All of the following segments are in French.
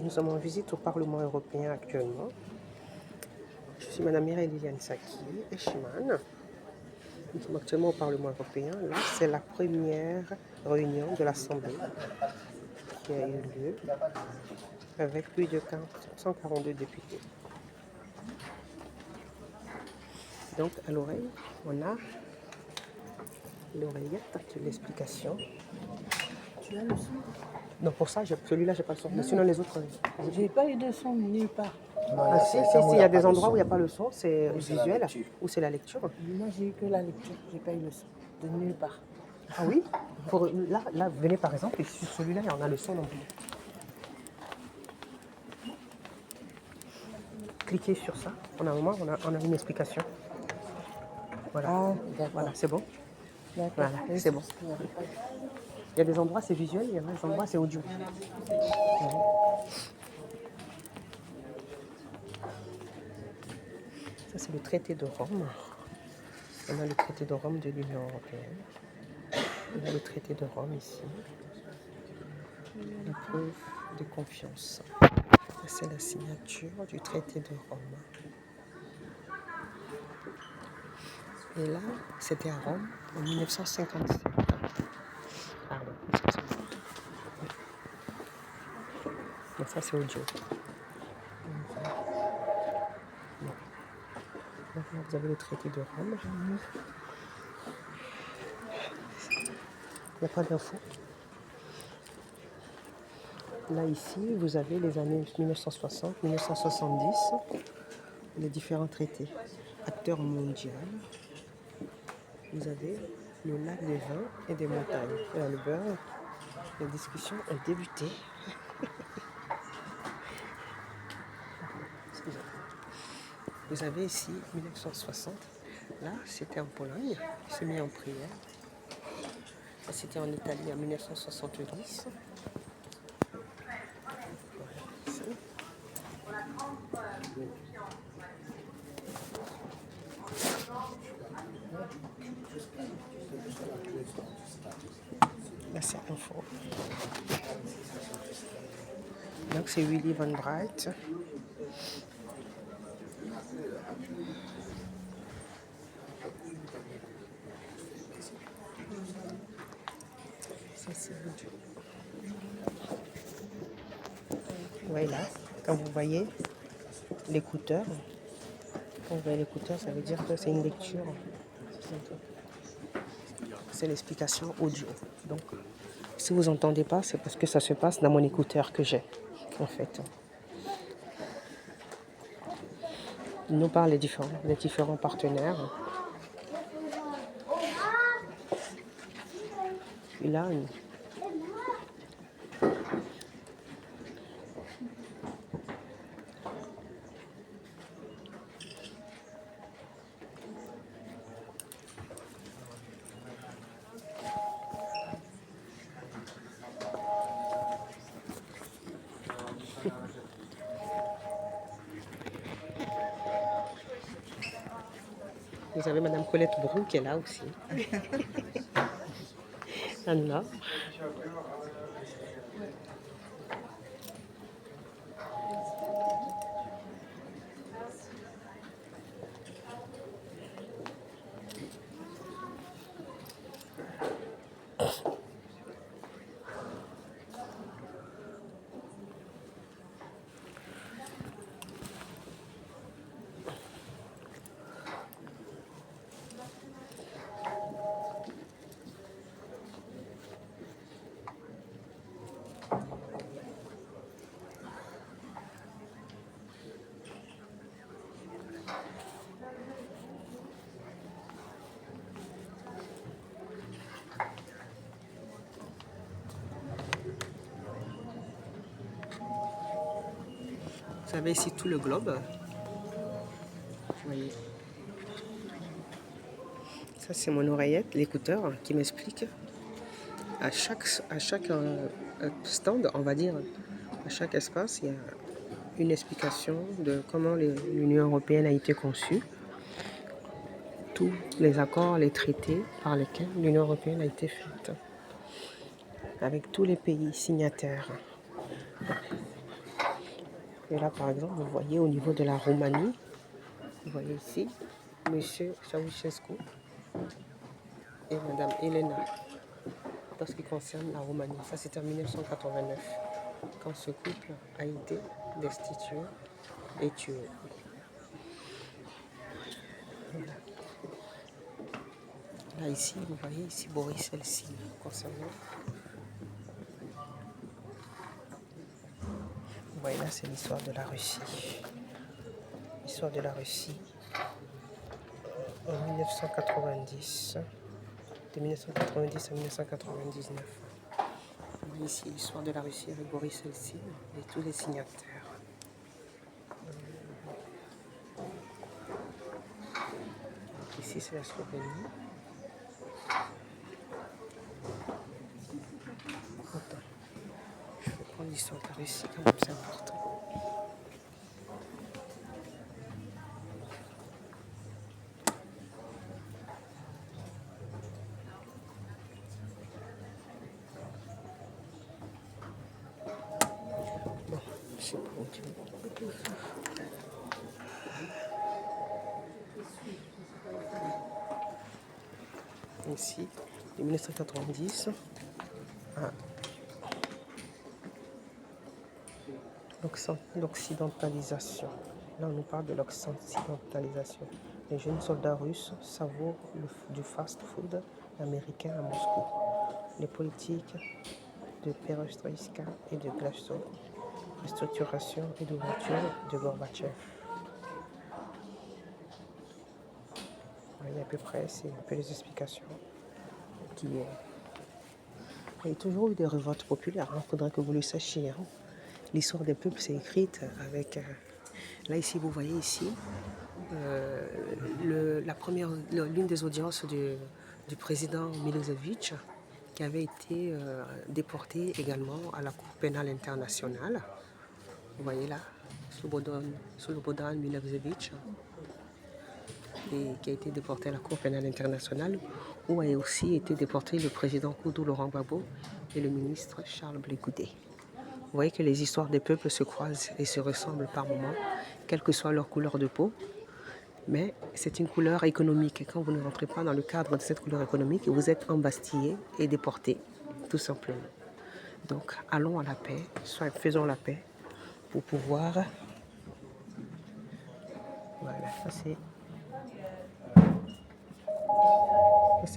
Nous sommes en visite au Parlement européen actuellement. Je suis Madame Mireille Liliane Saki, Eshiman. Nous sommes actuellement au Parlement européen. Là, c'est la première réunion de l'Assemblée qui a eu lieu avec plus de 142 députés. Donc, à l'oreille, on a l'oreillette de l'explication. Tu as le son? Non, pour ça, celui-là, j'ai pas le son. Mais sinon, les autres. J'ai pas eu de son nulle part. Ah, si, il y a des endroits où il n'y a pas le son, c'est visuel ou c'est la lecture. Moi, j'ai eu que la lecture, j'ai pas eu le son de nulle part. Ah oui? Là, venez par exemple, et sur celui-là, on a le son non plus. Cliquez sur ça. On a une explication. Voilà. Ah, d'accord. Voilà, c'est bon. D'accord. Voilà, c'est bon. Il y a des endroits, c'est visuel, il y a des endroits, c'est audio. Ça, c'est le traité de Rome. On a le traité de Rome de l'Union européenne. On a le traité de Rome ici. La preuve de confiance. C'est la signature du traité de Rome. Et là, c'était à Rome en 1957. Pardon, excusez-moi. Donc ça, c'est audio. Maintenant, vous avez le traité de Rome. Il n'y a pas d'infos. Là, ici, vous avez les années 1960, 1970, les différents traités. Acteur mondial. Vous avez le lac des vins et des montagnes. Et là, le beurre, les discussions ont débuté. Excusez-moi. Vous avez ici 1960. Là, c'était en Pologne. Il s'est mis en prière. Ça, c'était en Italie en 1970. Là, c'est info. Donc, c'est Willy Van Bright. Ça, c'est audio. Voilà. Quand vous voyez l'écouteur, ça veut dire que c'est une lecture. C'est l'explication audio. Donc, si vous n'entendez pas, c'est parce que ça se passe dans mon écouteur que j'ai, en fait. Il nous parle des différents partenaires. Et là, vous avez Madame Colette Brou qui est là aussi. Anna. Vous avez ici tout le globe. Vous voyez. Ça, c'est mon oreillette, l'écouteur, qui m'explique. À chaque stand, on va dire, à chaque espace, il y a une explication de comment l'Union européenne a été conçue. Tous les accords, les traités par lesquels l'Union européenne a été faite. Avec tous les pays signataires. Et là, par exemple, vous voyez au niveau de la Roumanie, vous voyez ici, Monsieur Ceausescu et Madame Elena, dans ce qui concerne la Roumanie. Ça, c'était en 1989, quand ce couple a été destitué et tué. Voilà. Là, ici, vous voyez, ici, Boris Helsinki, concernant. Vous voyez, là, c'est l'histoire de la Russie. L'histoire de la Russie en 1990, de 1990 à 1999. Vous voyez ici l'histoire de la Russie avec Boris Helsinki et tous les signataires. Ici, c'est la Slovénie. Attends, je vais prendre l'histoire de la Russie, quand même, c'est important. Bon, je sais pas où tu veux. Ici, de 1990 à l'occidentalisation. Là, on nous parle de l'occidentalisation. Les jeunes soldats russes savourent du fast-food américain à Moscou. Les politiques de perestroïka et de glasnost, restructuration et d'ouverture de Gorbatchev. Voyez à peu près, c'est un peu les explications qui est. Il y a toujours eu des révoltes populaires, il faudrait que vous le sachiez. Hein. L'histoire des peuples, c'est écrite avec. Là, ici, vous voyez ici, l'une des audiences du président Milosevic, qui avait été déporté également à la Cour pénale internationale. Vous voyez là, Slobodan Milosevic, et qui a été déporté à la Cour pénale internationale, où a aussi été déporté le président Koudou Laurent Gbagbo et le ministre Charles Blé Goudé. Vous voyez que les histoires des peuples se croisent et se ressemblent par moments, quelle que soit leur couleur de peau. Mais c'est une couleur économique. Et quand vous ne rentrez pas dans le cadre de cette couleur économique, vous êtes embastillé et déporté, tout simplement. Donc, allons à la paix, faisons la paix pour pouvoir. Voilà, ça c'est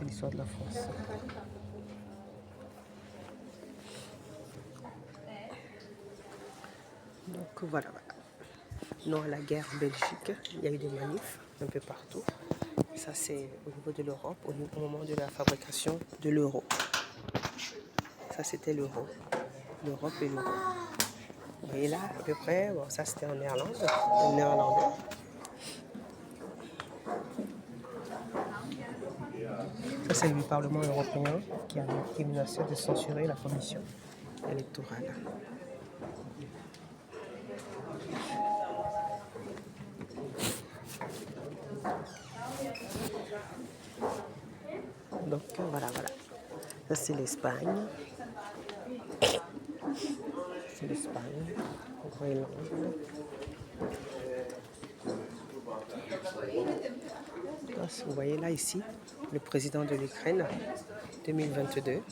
l'histoire de la France. Donc voilà. Non à la guerre en Belgique, il y a eu des manifs un peu partout. Ça c'est au niveau de l'Europe, au moment de la fabrication de l'euro. Ça c'était l'euro, l'Europe et l'euro. Et là à peu près, bon, ça c'était en néerlandais. Ça c'est le Parlement européen qui menaçait de censurer la commission électorale. Donc voilà. Ça c'est l'Espagne. C'est l'Espagne, Groenland. Vous voyez là ici, le président de l'Ukraine 2022.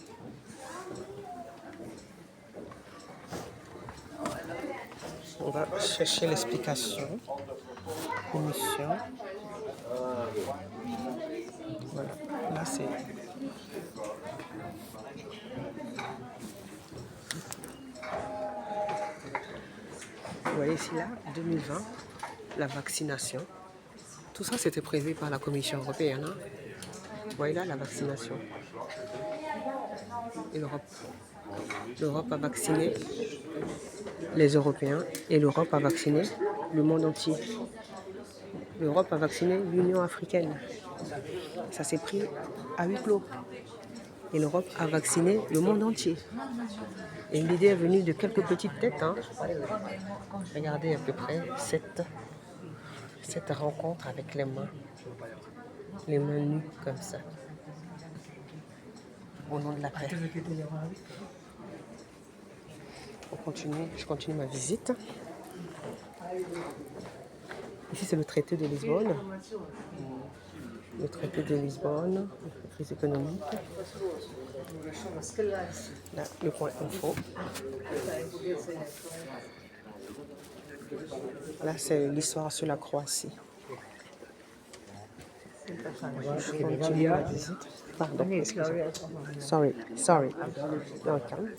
On va chercher l'explication. Commission. Voilà, là c'est. Vous voyez ici là, 2020, la vaccination. Tout ça c'était prévu par la Commission européenne. Hein. Vous voyez là la vaccination. Et l'Europe a vacciné les Européens et l'Europe a vacciné le monde entier. L'Europe a vacciné l'Union africaine. Ça s'est pris à huis clos. Et l'Europe a vacciné le monde entier. Et l'idée est venue de quelques petites têtes. Hein. Regardez à peu près cette rencontre avec les mains nues comme ça. Au nom de la paix. Je continue ma visite. Ici, c'est le traité de Lisbonne. Le traité de Lisbonne, la crise économique. Là, le point info. Là, c'est l'histoire sur la Croatie. Je continue ma visite. Pardon, excusez-moi. Sorry. Non, calme.